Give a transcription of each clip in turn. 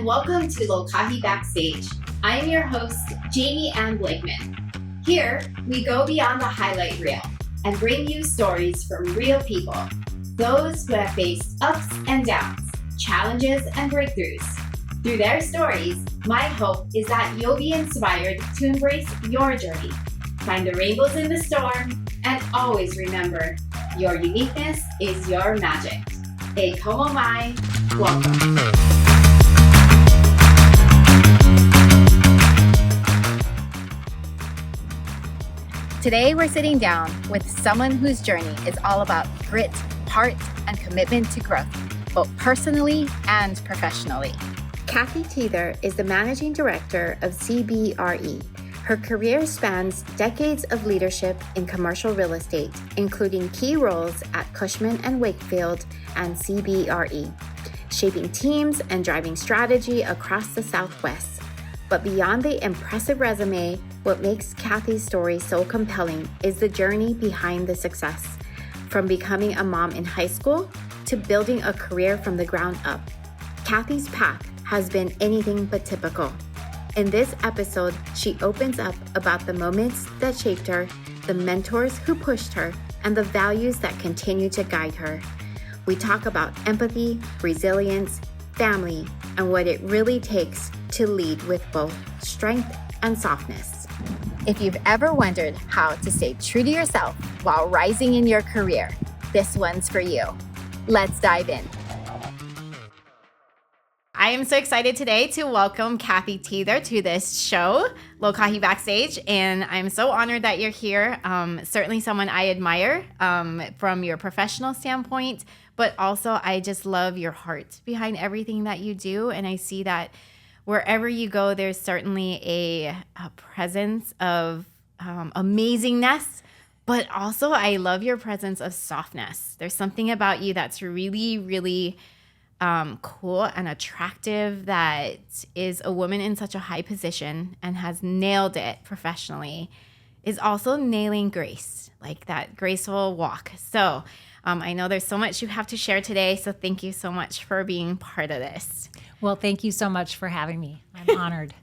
welcome to Lōkahi Backstage. I am your host, Jamie Ann Blakeman. Here, we go beyond the highlight reel and bring you stories from real people, those who have faced ups and downs, challenges and breakthroughs. Through their stories, my hope is that you'll be inspired to embrace your journey, find the rainbows in the storm, and always remember, your uniqueness is your magic. Hey, como mai, welcome. Today, we're sitting down with someone whose journey is all about grit, heart, and commitment to growth, both personally and professionally. Cathy Teeter is the Managing Director of CBRE. Her career spans decades of leadership in commercial real estate, including key roles at Cushman & Wakefield and CBRE, shaping teams and driving strategy across the Southwest. But beyond the impressive resume, what makes Cathy's story so compelling is the journey behind the success, from becoming a mom in high school to building a career from the ground up. Cathy's path has been anything but typical. In this episode, she opens up about the moments that shaped her, the mentors who pushed her, and the values that continue to guide her. We talk about empathy, resilience, family, and what it really takes to lead with both strength and softness. If you've ever wondered how to stay true to yourself while rising in your career, this one's for you. Let's dive in. I am so excited today to welcome Cathy Teeter to this show, Lōkahi Backstage, and I'm so honored that you're here. Certainly someone I admire from your professional standpoint, but also I just love your heart behind everything that you do, and I see that wherever you go, there's certainly a presence of amazingness, but also I love your presence of softness. There's something about you that's really, really cool and attractive, that is a woman in such a high position and has nailed it professionally, is also nailing grace, like that graceful walk. So I know there's so much you have to share today, so thank you so much for being part of this. Well, thank you so much for having me. I'm honored.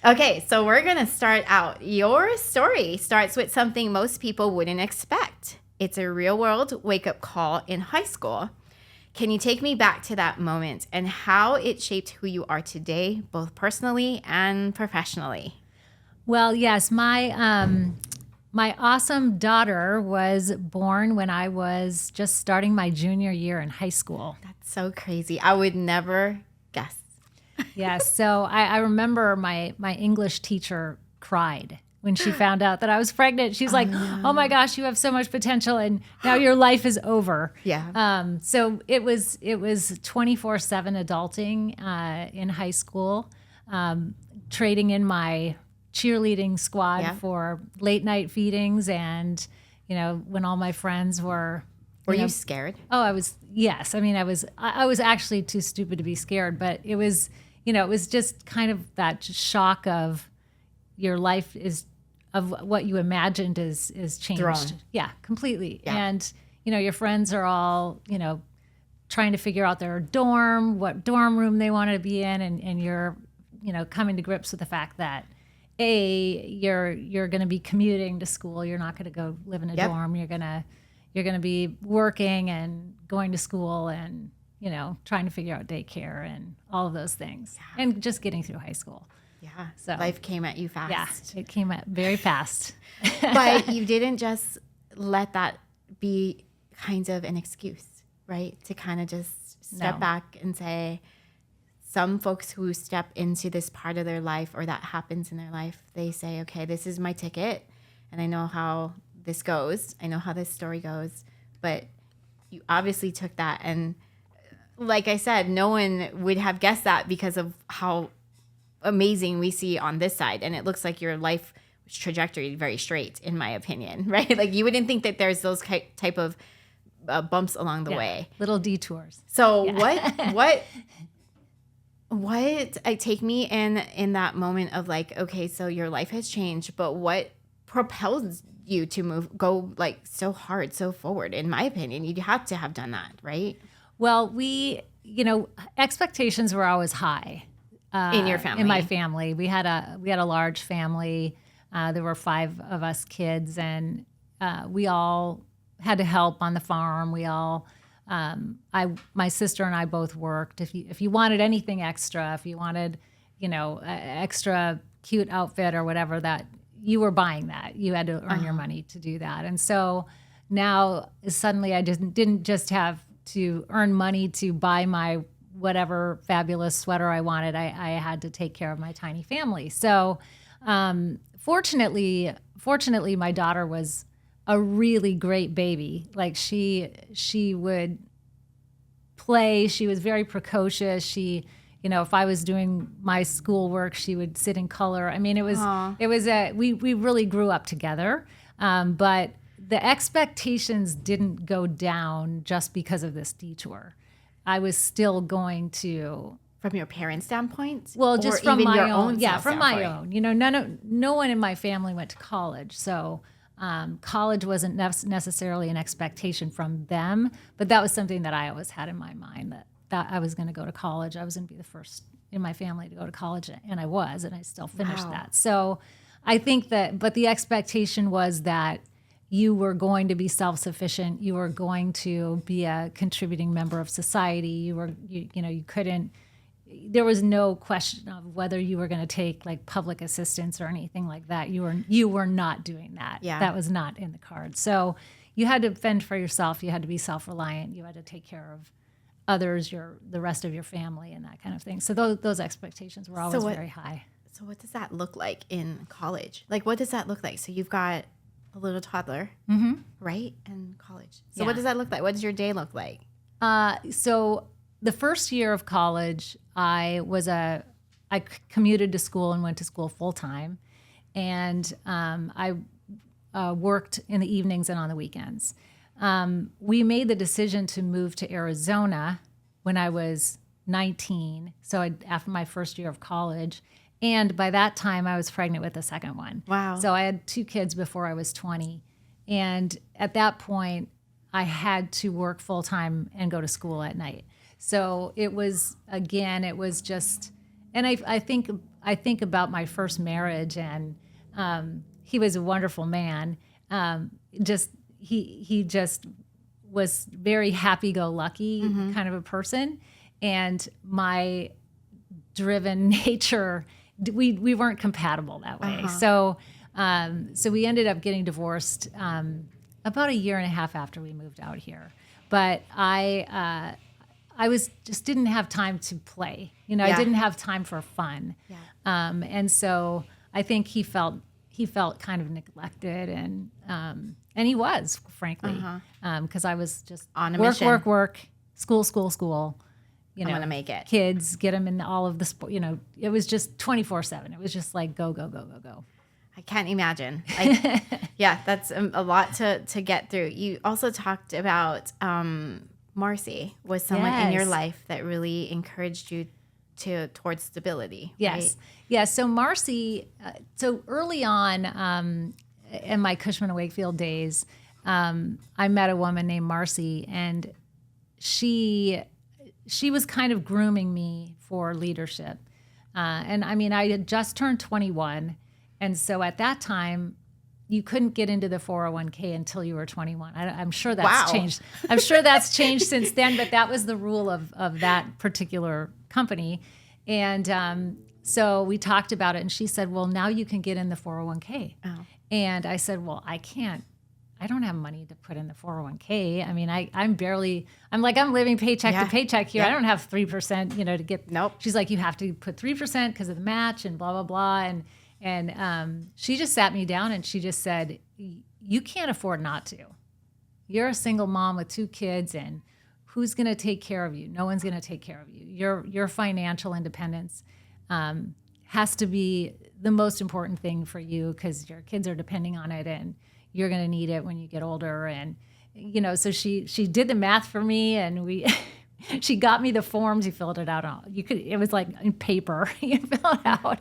Okay, so we're going to start out. Your story starts with something most people wouldn't expect. It's a real-world wake-up call in high school. Can you take me back to that moment and how it shaped who you are today, both personally and professionally? Well, yes, my awesome daughter was born when I was just starting my junior year in high school. That's so crazy. I would never guess. Yes, so I remember my English teacher cried when she found out that I was pregnant. She's like, "Oh my gosh, you have so much potential, and now your life is over." Yeah. So it was 24/7 adulting in high school, trading in my cheerleading squad for late night feedings, and when all my friends were. Were you scared? Oh, I was. Yes, I mean, I was actually too stupid to be scared, but it was just kind of that shock of your life of what you imagined is changed. Thrown. Yeah, completely. Yeah. And, your friends are all, trying to figure out their what dorm room they want to be in. And you're, coming to grips with the fact that you're going to be commuting to school. You're not going to go live in a dorm. You're going to be working and going to school and, trying to figure out daycare and all of those things and just getting through high school. Yeah. So life came at you fast. Yeah, it came at very fast. But you didn't just let that be kind of an excuse, right? To kind of just step back and say, some folks who step into this part of their life or that happens in their life, they say, okay, this is my ticket and I know how this goes. I know how this story goes. But you obviously took that, and like I said, no one would have guessed that because of how amazing we see on this side, and it looks like your life trajectory very straight, in my opinion, right? Like you wouldn't think that there's those type of bumps along the way, little detours. So what take me in that moment of like, okay, so your life has changed, but what propels you to go like so hard, so forward? In my opinion, you had to have done that, right? Well, expectations were always high. in your family? In my family. We had a large family. There were 5 of us kids, and we all had to help on the farm. We all, my sister and I both worked. If you wanted anything extra, if you wanted, extra cute outfit or whatever, that you were buying that. You had to earn your money to do that. And so now suddenly I didn't just have to earn money to buy my whatever fabulous sweater I wanted. I had to take care of my tiny family. So fortunately, my daughter was a really great baby. Like she would play. She was very precocious. She, if I was doing my schoolwork, she would sit in color. I mean, we really grew up together. But the expectations didn't go down just because of this detour. I was still going to. From your parents' standpoint? Well, just from even my your own. Yeah, from standpoint? my own. No one in my family went to college. So college wasn't necessarily an expectation from them. But that was something that I always had in my mind, that I was going to go to college. I was going to be the first in my family to go to college. And I was, and I still finished that. So I think but the expectation was that you were going to be self-sufficient. You were going to be a contributing member of society. You couldn't, there was no question of whether you were going to take like public assistance or anything like that. You were not doing that. Yeah. That was not in the cards. So you had to fend for yourself. You had to be self-reliant. You had to take care of others, the rest of your family, and that kind of thing. So those expectations were always very high. So what does that look like in college? Like, what does that look like? So you've got a little toddler, right? In college. So what does that look like? What does your day look like? So the first year of college, I commuted to school and went to school full time. And I worked in the evenings and on the weekends. We made the decision to move to Arizona when I was 19. So after my first year of college. And by that time, I was pregnant with the second one. Wow. So I had 2 kids before I was 20. And at that point, I had to work full time and go to school at night. So it was just, and I think about my first marriage, and he was a wonderful man. He just was very happy-go-lucky kind of a person. And my driven nature, we weren't compatible that way. So we ended up getting divorced about a year and a half after we moved out here. But I didn't have time to play. I didn't have time for fun. Yeah. And so I think he felt kind of neglected, and he was, frankly, because I was just on a mission. Work, school. I'm going to make it. Kids, get them in all of the sport. It was just 24/7. It was just like go. I can't imagine. Yeah, that's a lot to get through. You also talked about Marcy was someone in your life that really encouraged you towards stability. Yes. Right? Yeah. So Marcy, so early on in my Cushman & Wakefield days, I met a woman named Marcy, and she was kind of grooming me for leadership. And I mean, I had just turned 21. And so at that time, you couldn't get into the 401k until you were 21. I'm sure that's changed. I'm sure that's changed since then, but that was the rule of that particular company. And so we talked about it, and she said, well, now you can get in the 401k. Oh. And I said, well, I don't have money to put in the 401k. I mean, I'm living paycheck to paycheck here. I don't have 3%, to get. Nope. She's like, you have to put 3% because of the match and blah, blah, blah. And she just sat me down, and she just said, you can't afford not to. You're a single mom with 2 kids, and who's going to take care of you? No one's going to take care of you. Your financial independence has to be the most important thing for you, because your kids are depending on it, and you're going to need it when you get older. And, so she did the math for me, and she got me the forms. You filled it out. It was like in paper. You fill it out,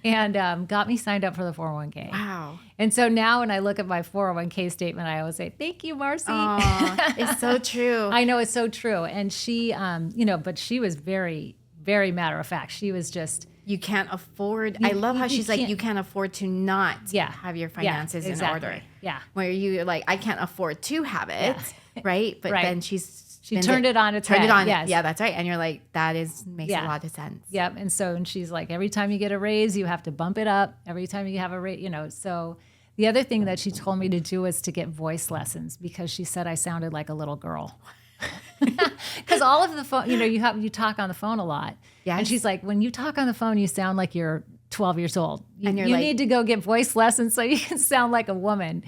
and got me signed up for the 401k. Wow. And so now when I look at my 401k statement, I always say, thank you, Marcy. It's so true. I know, it's so true. And she, but she was very, very matter of fact. She was just, you can't afford. I love how she's like, you can't afford to not Yeah. have your finances in order. Yeah. Where you're like, I can't afford to have it, right? But Right. then She turned it on its turned head. it on. Yes. Yeah, that's right. And you're like, that makes a Yeah. lot of sense. Yep. And she's like, every time you get a raise, you have to bump it up. Every time you have a raise, so the other thing that she told me to do was to get voice lessons because she said I sounded like a little girl. Because all of the phone, you talk on the phone a lot. Yes. And she's like, when you talk on the phone, you sound like you're 12 years old. And you're you like, need to go get voice lessons so you can sound like a woman.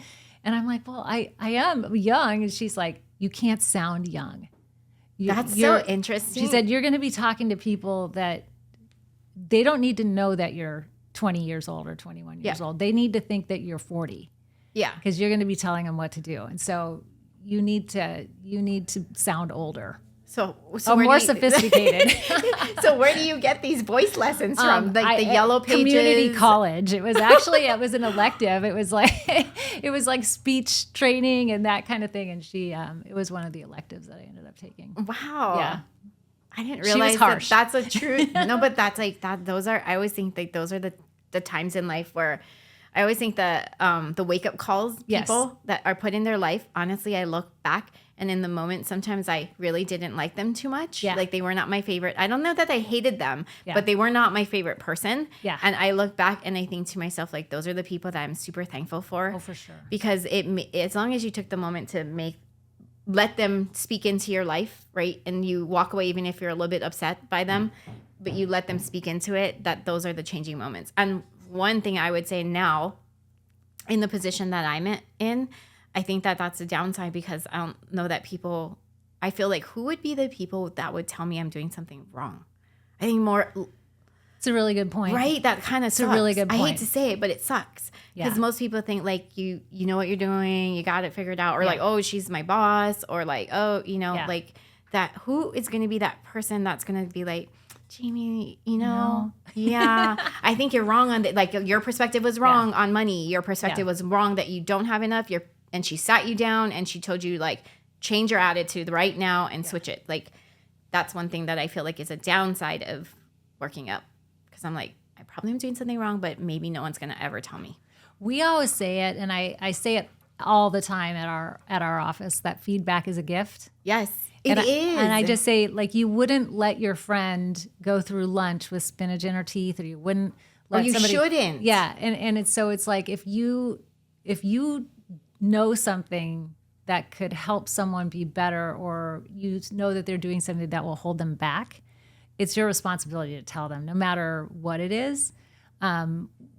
And I'm like, well, I am young. And she's like, you can't sound young. That's so interesting. She said, you're going to be talking to people that they don't need to know that you're 20 years old or 21 years old. They need to think that you're 40. Yeah. Because you're going to be telling them what to do. And so you need to sound older. So more sophisticated. So where do you get these voice lessons from? Like the yellow pages? Community college. It was an elective. It was like speech training and that kind of thing. And it was one of the electives that I ended up taking. Wow. Yeah. I didn't She was realize harsh. that's a true, no, but that's like that. I always think like those are the times in life where I always think the wake up calls people that are put in their life. Honestly, I look back and in the moment, sometimes I really didn't like them too much. Yeah. Like they were not my favorite. I don't know that I hated them, but they were not my favorite person. Yeah. And I look back and I think to myself, like, those are the people that I'm super thankful for. Oh, for sure. Because as long as you took the moment to let them speak into your life, right? And you walk away even if you're a little bit upset by them, but you let them speak into it, those are the changing moments. And one thing I would say now, in the position that I'm in, I think that's a downside because I don't know that people, I feel like who would be the people that would tell me I'm doing something wrong? I think more. It's a really good point. Right? That kind of sucks. It's a really good point. I hate to say it, but it sucks. Because most people think like you know what you're doing, you got it figured out, or like, oh, she's my boss, or like, oh, like that. Who is going to be that person that's going to be like, Jamie, yeah, I think you're wrong on that. Like your perspective was wrong on money. Your perspective was wrong that you don't have enough. And she sat you down and she told you like, change your attitude right now and switch it. Like that's one thing that I feel like is a downside of working up. Because I'm like, I probably am doing something wrong, but maybe no one's going to ever tell me. We always say it, and I say it all the time at our office, that feedback is a gift. Yes, it is. And I just say, like, you wouldn't let your friend go through lunch with spinach in her teeth, or you wouldn't let somebody. Shouldn't. Yeah, and it's like if you know something that could help someone be better, or you know that they're doing something that will hold them back, it's your responsibility to tell them, no matter what it is.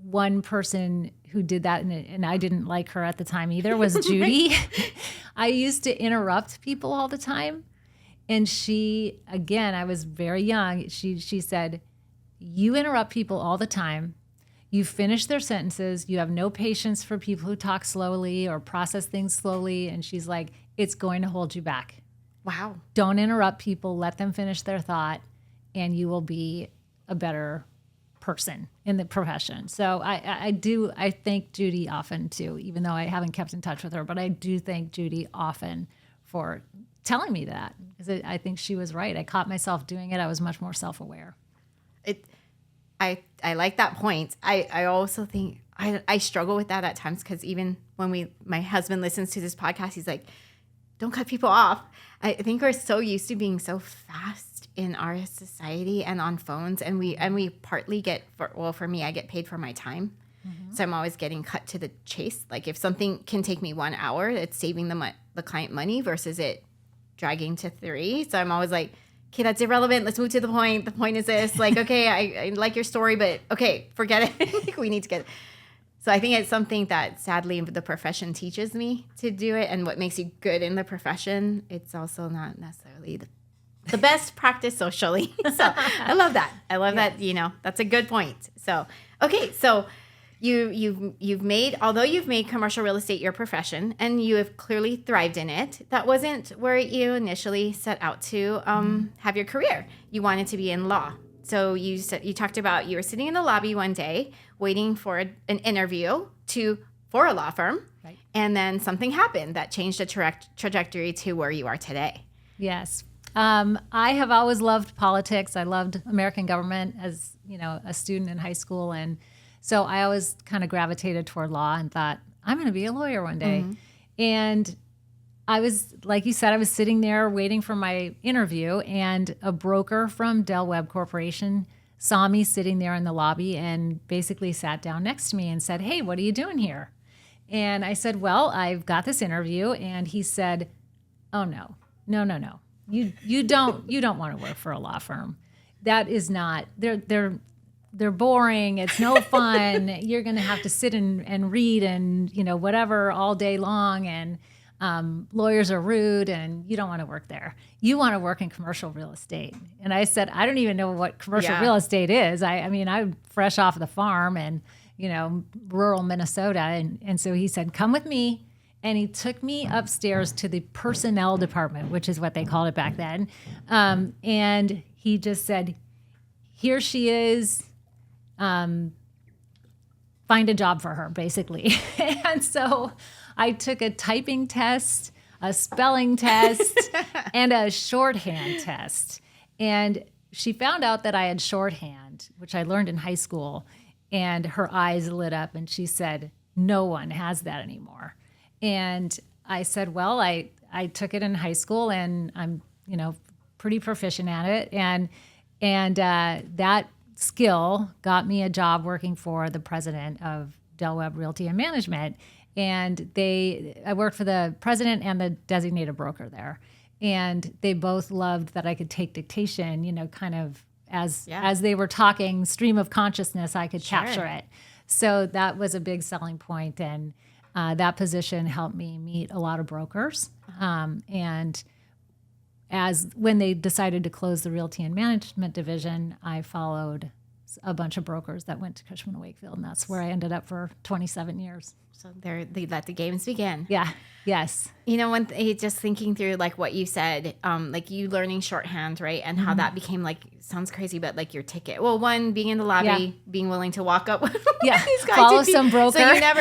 One person who did that, and I didn't like her at the time either, was Judy. I used to interrupt people all the time. And she, again, I was very young. She said, you interrupt people all the time. You finish their sentences. You have no patience for people who talk slowly or process things slowly. And she's like, it's going to hold you back. Wow. Don't interrupt people. Let them finish their thought, and you will be a better person in the profession. So I thank Judy often too, even though I haven't kept in touch with her, but I do thank Judy often for telling me that, because I think she was right. I caught myself doing it. I was much more self-aware. I like that point. I also think I struggle with that at times, because even when my husband listens to this podcast, he's like, don't cut people off. I think we're so used to being so fast in our society and on phones, and we partly get for me, I get paid for my time. Mm-hmm. So I'm always getting cut to the chase. Like if something can take me 1 hour, it's saving the client money versus it dragging to 3. So I'm always like, okay, that's irrelevant. Let's move to the point. The point is this. Like, okay, I like your story, but okay, forget it. We need to get it. So I think it's something that sadly the profession teaches me to do it. And what makes you good in the profession, it's also not necessarily the best practice socially. So I love that. I love that, that's a good point. So, okay. So you've made commercial real estate your profession, and you have clearly thrived in it. That wasn't where you initially set out to have your career. You wanted to be in law. So you talked about you were sitting in the lobby one day waiting for an interview for a law firm, right? And And then something happened that changed the trajectory to where you are today. Yes. I have always loved politics. I loved American government as, a student in high school. And so I always kind of gravitated toward law and thought, I'm going to be a lawyer one day. And I was, like you said, I was sitting there waiting for my interview, and a broker from Del Webb Corporation saw me sitting there in the lobby and basically sat down next to me and said, "Hey, what are you doing here?" And I said, "Well, I've got this interview." And he said, "Oh, no. You don't want to work for a law firm. That is not, they're boring. It's no fun. You're going to have to sit and read and, whatever all day long. And lawyers are rude, and you don't want to work there. You want to work in commercial real estate." And I said, "I don't even know what commercial real estate is. I mean, I'm fresh off the farm and, rural Minnesota." And so he said, "Come with me." And he took me upstairs to the personnel department, which is what they called it back then. And he just said, "Here she is. Find a job for her," basically. And so I took a typing test, a spelling test, and a shorthand test. And she found out that I had shorthand, which I learned in high school, and her eyes lit up and she said, "No one has that anymore." And I said, "Well, I took it in high school and I'm, pretty proficient at it." And that skill got me a job working for the president of Del Webb Realty and Management. And I worked for the president and the designated broker there. And they both loved that I could take dictation, kind of as they were talking, stream of consciousness, I could capture it. So that was a big selling point. And that position helped me meet a lot of brokers. And when they decided to close the Realty and Management division, I followed a bunch of brokers that went to Cushman & Wakefield, and that's where I ended up for 27 years. So they let the games begin. Yeah. Yes. Just thinking through like what you said, like you learning shorthand, right? And how that became sounds crazy, but like your ticket. Well, one, being in the lobby, being willing to walk up with these guys. Follow some broker.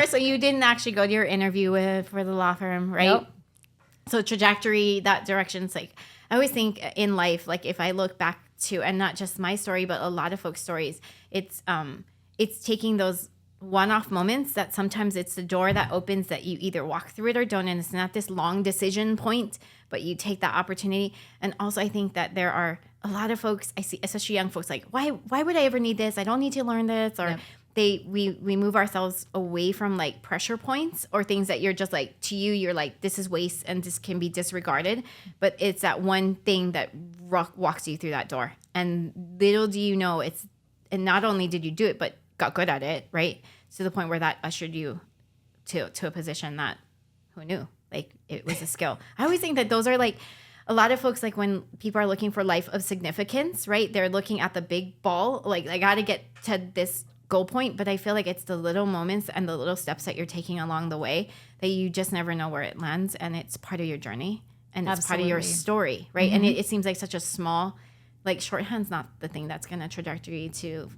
So you didn't actually go to your interview for the law firm, right? Nope. So trajectory, that direction's like, I always think in life, like if I look back to, and not just my story, but a lot of folks' stories, it's taking those one-off moments that sometimes it's the door that opens that you either walk through it or don't, and it's not this long decision point, but you take that opportunity. And also I think that there are a lot of folks I see, especially young folks, like, why would I ever need this? I don't need to learn this. Or we move ourselves away from like pressure points or things that you're just like, to you, you're like, this is waste and this can be disregarded. But it's that one thing that walks you through that door. And little do you know, and not only did you do it, but got good at it, right? To the point where that ushered you to a position that, who knew? Like, it was a skill. I always think that those are like, a lot of folks, like when people are looking for life of significance, right? They're looking at the big ball, like I got to get to this goal point, but I feel like it's the little moments and the little steps that you're taking along the way that you just never know where it lands, and it's part of your journey and it's part of your story, right? And it seems like such a small, like shorthand's not the thing that's going to trajectory to,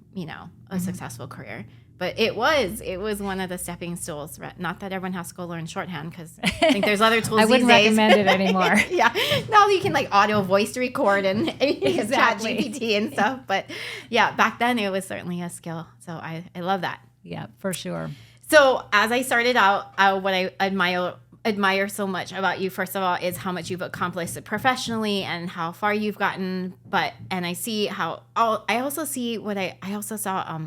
a successful career. But it was one of the stepping stools. Not that everyone has to go learn shorthand, because I think there's other tools I wouldn't recommend it anymore. Now you can like audio voice record and use chat GPT and stuff. But back then it was certainly a skill. So I love that. Yeah, for sure. So as I started out, what I admire so much about you, first of all, is how much you've accomplished professionally and how far you've gotten. And I see how I also saw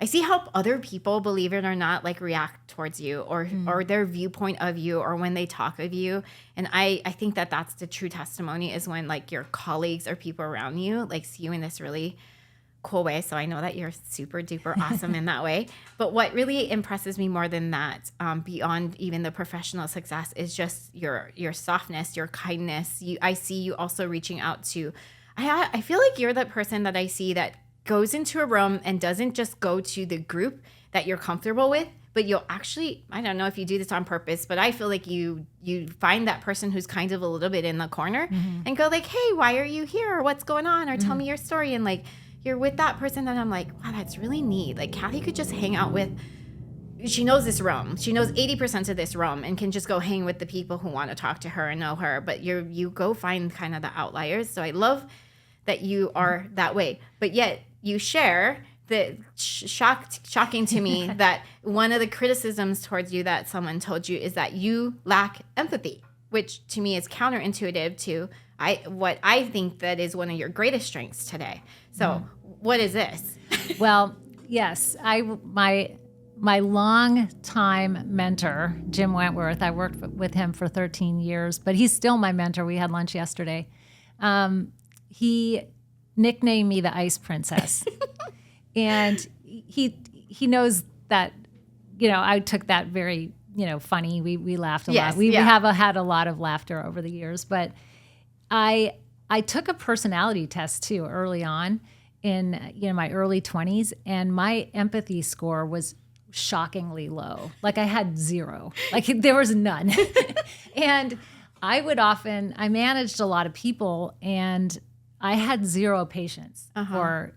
I see how other people, believe it or not, like react towards you or their viewpoint of you or when they talk of you. And I think that that's the true testimony, is when like your colleagues or people around you like see you in this really cool way. So I know that you're super duper awesome in that way. But what really impresses me more than that, beyond even the professional success, is just your softness, your kindness. I see you also reaching out to, I feel like you're that person that I see that goes into a room and doesn't just go to the group that you're comfortable with, but you'll actually, I don't know if you do this on purpose, but I feel like you find that person who's kind of a little bit in the corner and go like, hey, why are you here? Or what's going on? Or tell me your story. And like, you're with that person that I'm like, wow, that's really neat. Like Cathy could just hang out with she knows this room. She knows 80% of this room and can just go hang with the people who want to talk to her and know her. But you go find kind of the outliers. So I love that you are that way. But yet you share the shocking to me that one of the criticisms towards you that someone told you is that you lack empathy, which to me is counterintuitive to what I think that is one of your greatest strengths today. So what is this? Well, yes, my long-time mentor, Jim Wentworth, I worked with him for 13 years, but he's still my mentor. We had lunch yesterday. He nicknamed me the Ice Princess. And he knows that, I took that very, funny. We laughed a lot. We have had a lot of laughter over the years, but I took a personality test too early on in my early 20s, and my empathy score was shockingly low. Like I had 0. Like there was none. And I managed a lot of people, and I had 0 patience for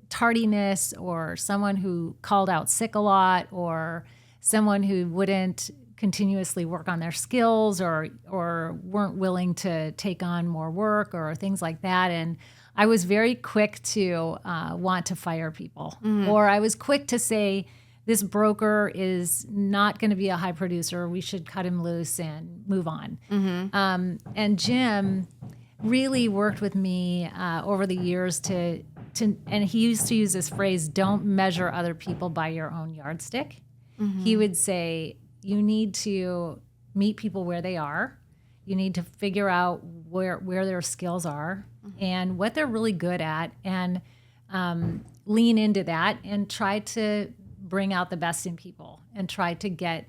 tardiness, or someone who called out sick a lot, or someone who wouldn't continuously work on their skills, or weren't willing to take on more work or things like that. And I was very quick to want to fire people, or I was quick to say, this broker is not going to be a high producer. We should cut him loose and move on. And Jim really worked with me over the years and he used to use this phrase, don't measure other people by your own yardstick. He would say, you need to meet people where they are. You need to figure out where their skills are and what they're really good at, and lean into that and try to bring out the best in people and try to get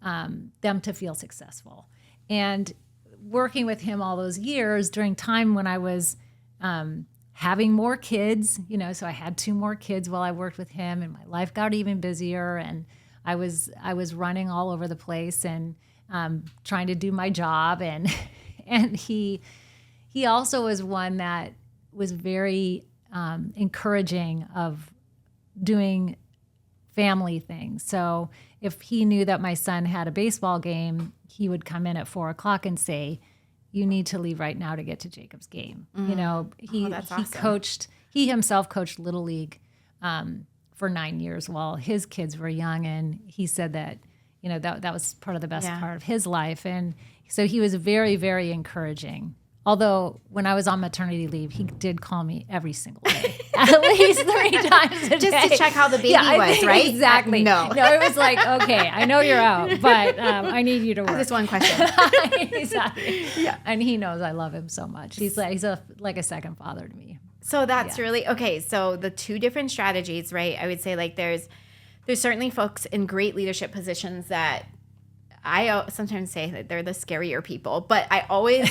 them to feel successful. And working with him all those years during time when I was having more kids, so I had 2 more kids while I worked with him, and my life got even busier, and I was running all over the place and trying to do my job, and he also was one that was very encouraging of doing family things. So if he knew that my son had a baseball game, he would come in at 4:00 and say, you need to leave right now to get to Jacob's game. That's awesome. He himself coached Little League for 9 years while his kids were young. And he said that, that was part of the best part of his life. And so he was very, very encouraging. Although when I was on maternity leave, he did call me every single day, at least 3 times a day. Just to check how the baby was, right? Exactly. No, it was like, okay, I know you're out, but I need you to work. This one question. Exactly. Yeah. And he knows I love him so much. He's like a second father to me. So that's really, okay, so the 2 different strategies, right? I would say like there's certainly folks in great leadership positions that I sometimes say that they're the scarier people, but I always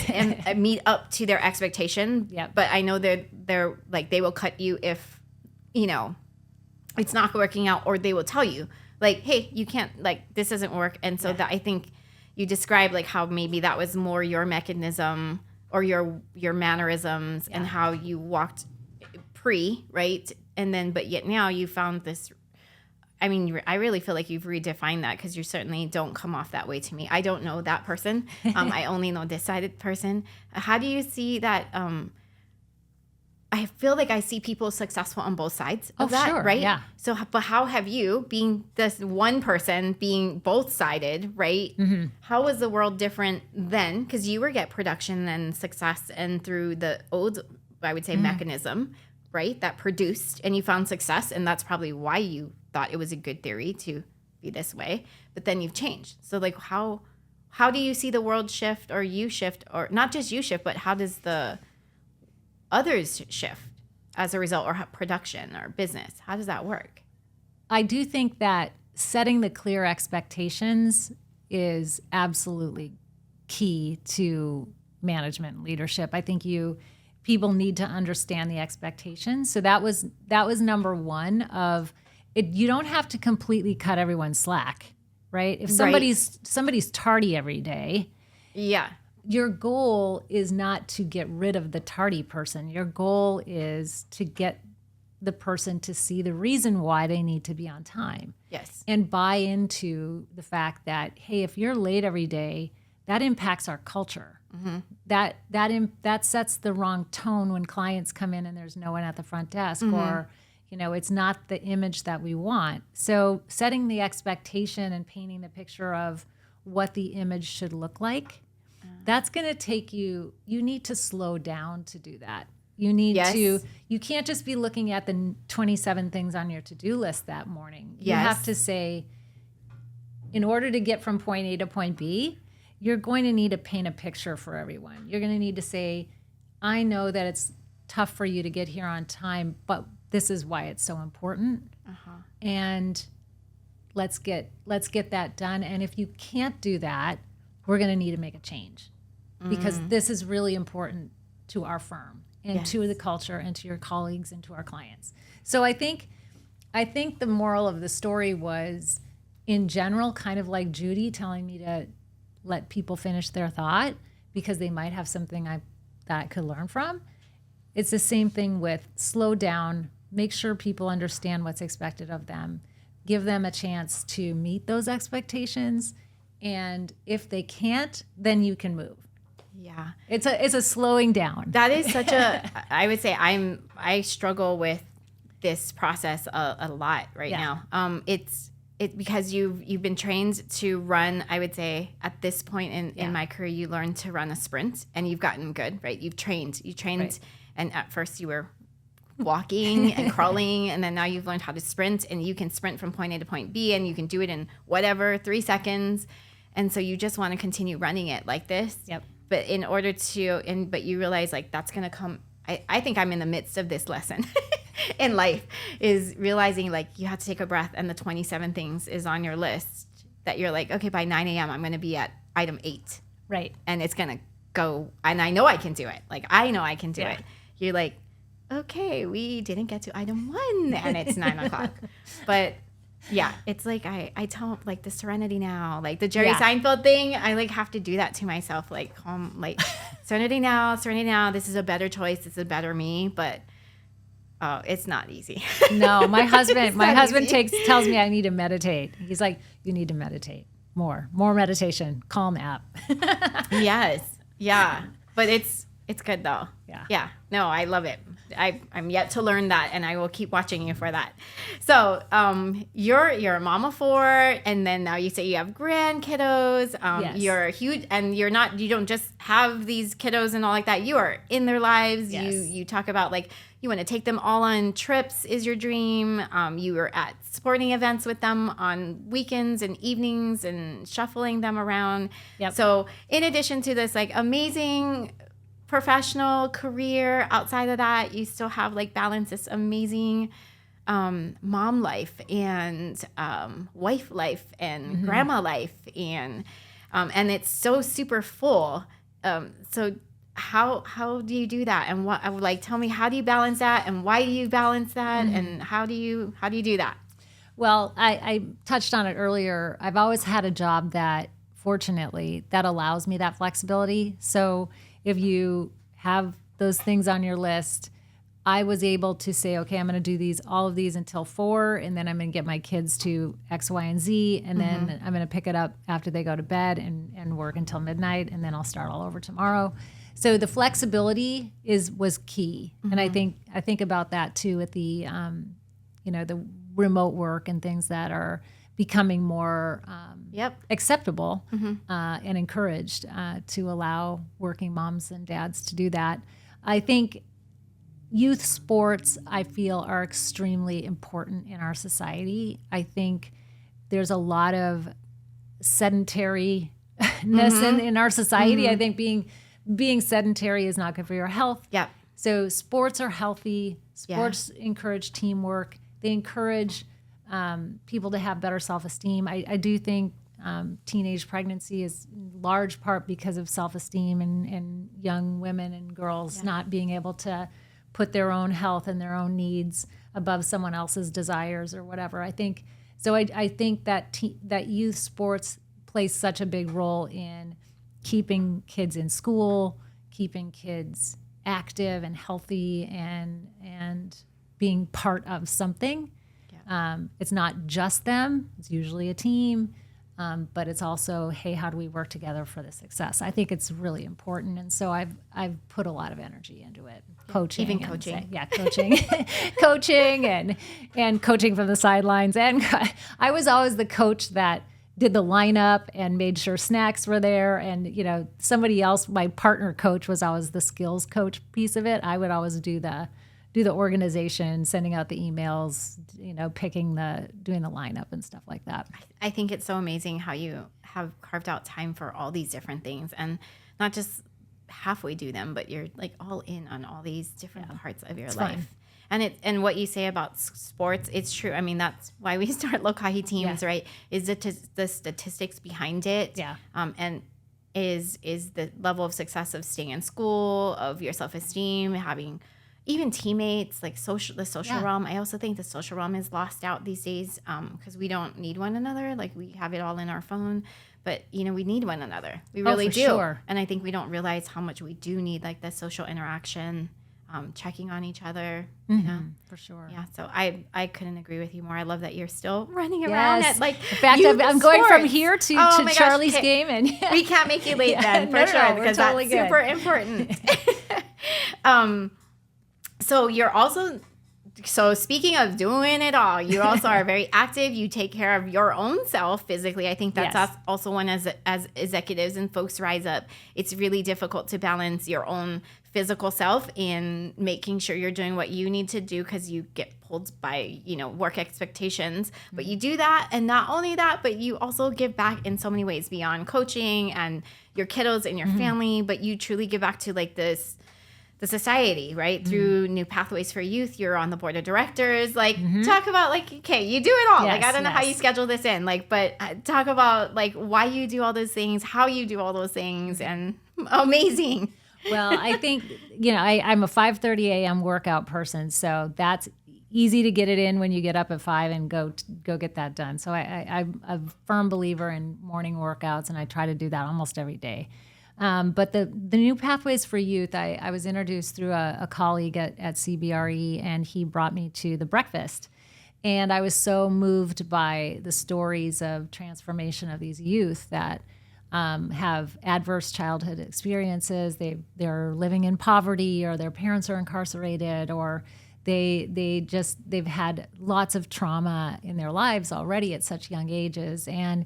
meet up to their expectation. Yep. But I know they're like, they will cut you if, it's not working out, or they will tell you like, hey, you can't, like, this doesn't work. And so that I think you described like how maybe that was more your mechanism or your mannerisms and how you walked right? And then, but yet now you found this, I mean, I really feel like you've redefined that, because you certainly don't come off that way to me. I don't know that person. I only know this sided person. How do you see that? I feel like I see people successful on both sides of that, sure. right? Yeah. So, but how have you, being this one person, being both sided, right? How was the world different then? Because you were get production and success, and through the old, I would say, mechanism, right? That produced, and you found success, and that's probably why you thought it was a good theory to be this way. But then you've changed. So like how do you see the world shift, or you shift, or not just you shift, but how does the others shift as a result, or production or business? How does that work? I do think that setting the clear expectations is absolutely key to management and leadership. I think people need to understand the expectations. So that was number one of it. You don't have to completely cut everyone's slack, right? If somebody's tardy every day, your goal is not to get rid of the tardy person. Your goal is to get the person to see the reason why they need to be on time. Yes. And buy into the fact that, hey, if you're late every day, that impacts our culture. Mm-hmm. That sets the wrong tone when clients come in and there's no one at the front desk, mm-hmm. or it's not the image that we want. So setting the expectation and painting the picture of what the image should look like, that's going to take you need to slow down to do that. You need to, you can't just be looking at the 27 things on your to-do list that morning. You have to say, in order to get from point A to point B, you're going to need to paint a picture for everyone. You're going to need to say, I know that it's tough for you to get here on time, but this is why it's so important. And let's get that done. And if you can't do that, we're going to need to make a change, because this is really important to our firm and to the culture and to your colleagues and to our clients. So I think the moral of the story was, in general, kind of like Judy telling me to let people finish their thought because they might have something that I could learn from. It's the same thing with slow down, make sure people understand what's expected of them, give them a chance to meet those expectations, and if they can't, then you can move. Yeah. It's a slowing down. That is such a, I would say I struggle with this process a lot right now. It's because you've been trained to run, I would say at this point in my career, you learned to run a sprint and you've gotten good, right? You've trained, right. And at first you were walking and crawling, and then now you've learned how to sprint, and you can sprint from point A to point B, and you can do it in 3 seconds. And so you just want to continue running it like this. Yep. But in order to, but you realize like that's going to come, I think I'm in the midst of this lesson in life, is realizing like you have to take a breath, and the 27 things is on your list that you're like, okay, by 9 a.m. I'm going to be at item 8. Right. And it's going to go, and I know I can do it. Like, I know I can do it. You're like, okay, we didn't get to item 1 and it's 9 o'clock. But yeah, it's like, I tell like the Serenity Now, like the Jerry Seinfeld thing. I like have to do that to myself, like calm, like Serenity Now, this is a better choice. This is a better me. But it's not easy. No, my husband tells me I need to meditate. He's like, you need to meditate more meditation, calm app. Yes. Yeah. But it's good though. Yeah. Yeah. No, I love it. I'm yet to learn that, and I will keep watching you for that. So, you're a mom of 4, and then now you say you have grandkiddos. Yes. You're huge, and you don't just have these kiddos and all like that. You are in their lives. Yes. You talk about like you want to take them all on trips is your dream. You were at sporting events with them on weekends and evenings and shuffling them around. Yep. So in addition to this like amazing professional career, outside of that, you still have like balance this amazing mom life and wife life and grandma life, and it's so super full. So how do you do that? And what I would like, tell me, how do you balance that, and why do you balance that, and how do you do that? Well, I touched on it earlier. I've always had a job that, fortunately, that allows me that flexibility. So if you have those things on your list, I was able to say, okay, I'm going to do all of these until 4, and then I'm going to get my kids to X, Y, and Z, and then I'm going to pick it up after they go to bed and work until midnight, and then I'll start all over tomorrow. So the flexibility was key, and I think about that too with the the remote work and things that are becoming more acceptable and encouraged to allow working moms and dads to do that. I think youth sports, I feel, are extremely important in our society. I think there's a lot of sedentariness in our society. I think being sedentary is not good for your health. Yeah. So sports are healthy. Sports encourage teamwork. They encourage people to have better self-esteem. I do think teenage pregnancy is in large part because of self-esteem and young women and girls not being able to put their own health and their own needs above someone else's desires or whatever. I think that youth sports plays such a big role in keeping kids in school, keeping kids active and healthy, and being part of something. It's not just them. It's usually a team. But it's also, hey, how do we work together for the success? I think it's really important. And so I've put a lot of energy into it. Coaching. Even coaching. Coaching. Coaching and coaching from the sidelines. And I was always the coach that did the lineup and made sure snacks were there. And, somebody else, my partner coach was always the skills coach piece of it. I would always do the organization, sending out the emails, doing the lineup and stuff like that. I think it's so amazing how you have carved out time for all these different things, and not just halfway do them, but you're like all in on all these different parts of your life. Fun. And what you say about sports, it's true. I mean, that's why we start Lōkahi teams, right? Is the statistics behind it. Yeah. And is the level of success of staying in school, of your self-esteem, having even teammates, like the social realm. I also think the social realm is lost out these days because we don't need one another. Like, we have it all in our phone, but we need one another. We really do. Sure. And I think we don't realize how much we do need, like, the social interaction, checking on each other. For sure. Yeah. So I couldn't agree with you more. I love that you're still running around at, like, in fact, I'm going from here to Charlie's game, and we can't make you late then for sure, because totally that's super important. So you're also, speaking of doing it all, you also are very active. You take care of your own self physically. I think that's also one as executives and folks rise up. It's really difficult to balance your own physical self in making sure you're doing what you need to do because you get pulled by, work expectations. But you do that. And not only that, but you also give back in so many ways beyond coaching and your kiddos and your family. But you truly give back to, like, the society, right? Through New Pathways for Youth, you're on the board of directors. Like, talk about, like, okay, you do it all. Yes, like, I don't know how you schedule this in, like, but talk about, like, why you do all those things, how you do all those things, and amazing. Well, I think, I'm a 5:30 a.m. workout person, so that's easy to get it in when you get up at 5 and go get that done. So I'm a firm believer in morning workouts, and I try to do that almost every day. But the New Pathways for Youth, I was introduced through a colleague at CBRE, and he brought me to the breakfast. And I was so moved by the stories of transformation of these youth that have adverse childhood experiences. They're living in poverty, or their parents are incarcerated, or they've had lots of trauma in their lives already at such young ages. And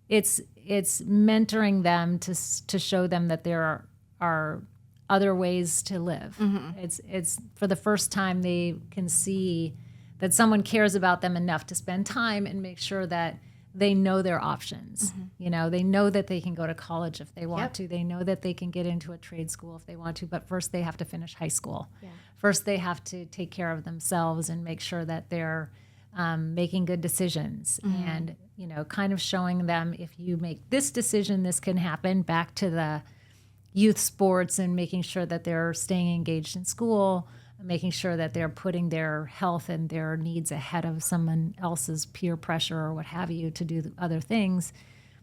it's mentoring them to show them that there are other ways to live. It's for the first time they can see that someone cares about them enough to spend time and make sure that they know their options. They know that they can go to college if they want to. They know that they can get into a trade school if they want to, but first they have to finish high school. First they have to take care of themselves and make sure that they're making good decisions, and kind of showing them, if you make this decision, this can happen. Back to the youth sports and making sure that they're staying engaged in school, making sure that they're putting their health and their needs ahead of someone else's peer pressure or what have you to do other things,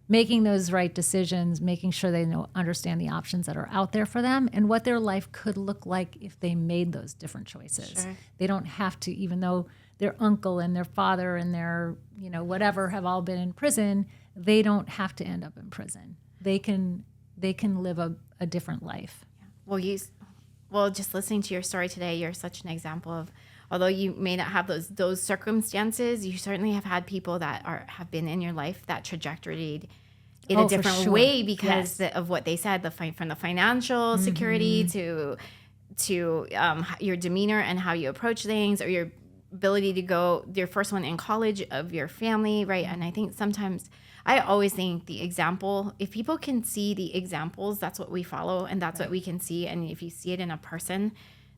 making those right decisions, making sure they understand the options that are out there for them and what their life could look like if they made those different choices. Sure. They don't have to, even though their uncle and their father and their, whatever have all been in prison, they don't have to end up in prison. They can live a different life. Well, just listening to your story today, you're such an example of, although you may not have those circumstances, you certainly have had people that have been in your life that trajectoried in a different way because of what they said, from the financial security to your demeanor and how you approach things, or your ability to go your first one in college of your family, right? And I think sometimes I always think the example, if people can see the examples, that's what we follow, and that's what we can see. And if you see it in a person,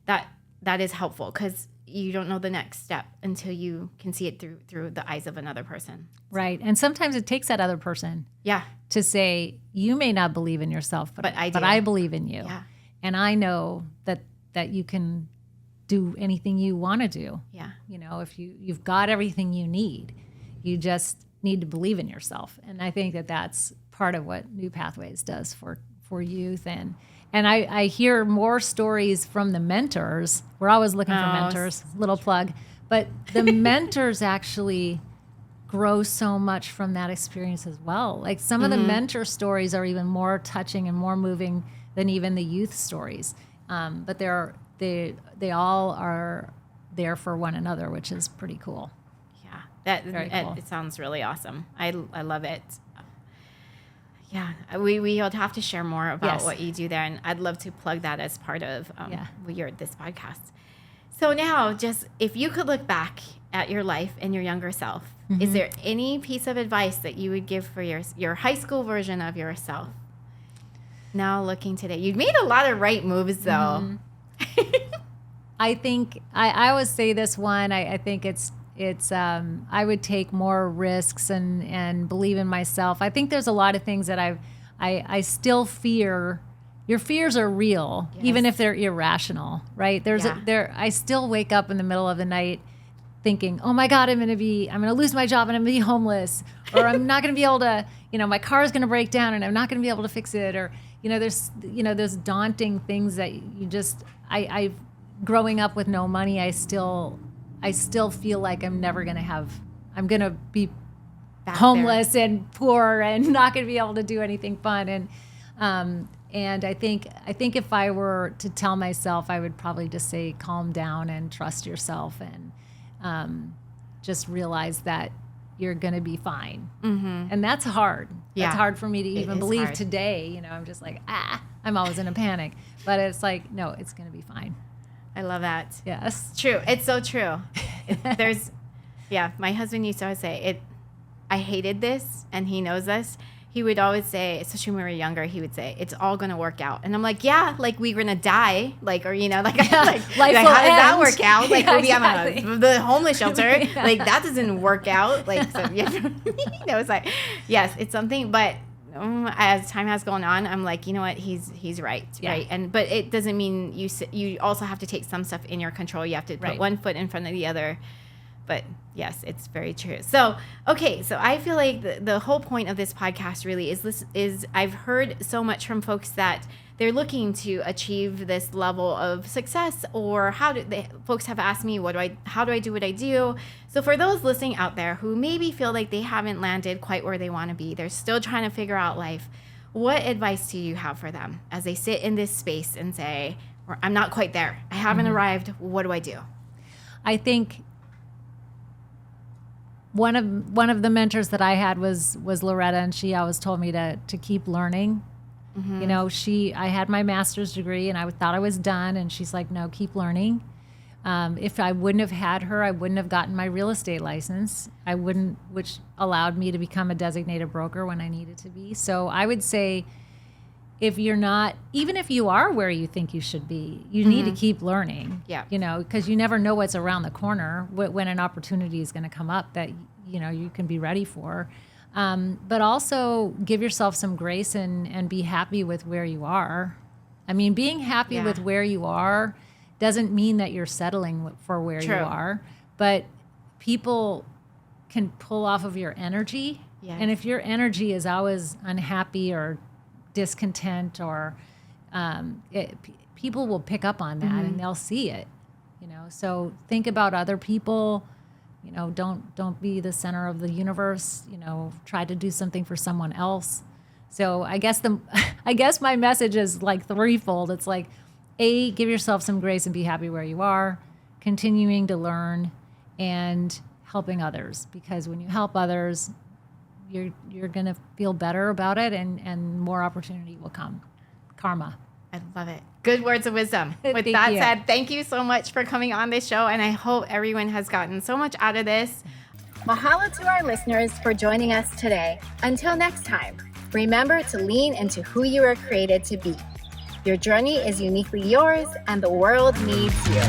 that is helpful, because you don't know the next step until you can see it through the eyes of another person. Right. And sometimes it takes that other person to say, you may not believe in yourself, but I believe in you. Yeah. And I know that you can do anything you want to do. Yeah. If you've got everything you need, you just need to believe in yourself. And I think that that's part of what New Pathways does for youth, and And I hear more stories from the mentors. We're always looking for mentors, little plug. But the mentors actually grow so much from that experience as well. Like some of the mentor stories are even more touching and more moving than even the youth stories. But they all are there for one another, which is pretty cool. Yeah, Very cool. It sounds really awesome. I love it. Yeah, we'll have to share more about what you do there, and I'd love to plug that as part of this podcast. So now, just if you could look back at your life and your younger self, is there any piece of advice that you would give for your high school version of yourself? Now looking today, you've made a lot of right moves, though. I think I always say this one. I think it's I would take more risks and believe in myself. I think there's a lot of things that I still fear. Your fears are real, even if they're irrational, right? I still wake up in the middle of the night thinking, oh my God, I'm going to lose my job and I'm going to be homeless, or I'm not going to be able to, my car is going to break down and I'm not going to be able to fix it. Or, there's those daunting things that you just, I growing up with no money, I still feel like I'm never going to I'm going to be homeless and poor and not going to be able to do anything fun. And I think if I were to tell myself, I would probably just say, calm down and trust yourself, and just realize that you're going to be fine. And that's hard. Yeah. That's hard for me to even believe today. I'm just like, I'm always in a panic, but it's like, no, it's going to be fine. I love that. Yes. True. It's so true. My husband used to always say, I hated this, and he knows this. He would always say, especially when we were younger, he would say, it's all going to work out. And I'm like, yeah, like we're going to die. Like, or, like how does that work out? Like, maybe I'm in the homeless shelter. Like, that doesn't work out. Like, so, it's like, yes, it's something. But as time has gone on, I'm like, you know what? He's right. Right. But it doesn't mean you also have to take some stuff in your control. You have to put one foot in front of the other. But yes, it's very true. So, okay. So I feel like the whole point of this podcast really is I've heard so much from folks that they're looking to achieve this level of success, or folks have asked me, how do I do what I do? So for those listening out there who maybe feel like they haven't landed quite where they want to be, they're still trying to figure out life, what advice do you have for them as they sit in this space and say, I'm not quite there, I haven't arrived, what do I do? I think one of the mentors that I had was Loretta, and she always told me to keep learning. I had my master's degree and I thought I was done, and she's like, no, keep learning. If I wouldn't have had her, I wouldn't have gotten my real estate license. Which allowed me to become a designated broker when I needed to be. So I would say, even if you are where you think you should be, you need to keep learning. Yeah. Because you never know what's around the corner when an opportunity is going to come up that, you can be ready for. But also give yourself some grace and be happy with where you are. I mean, being happy with where you are doesn't mean that you're settling for where you are, but people can pull off of your energy. Yes. And if your energy is always unhappy or discontent, or people will pick up on that and they'll see it, so think about other people, don't be the center of the universe, try to do something for someone else. So I guess my message is like threefold. It's like, give yourself some grace and be happy where you are, continuing to learn, and helping others, because when you help others, you're going to feel better about it, and more opportunity will come. Karma. I love it. Good words of wisdom. With that said, thank you so much for coming on this show, and I hope everyone has gotten so much out of this. Mahalo to our listeners for joining us today. Until next time, remember to lean into who you are created to be. Your journey is uniquely yours, and the world needs you.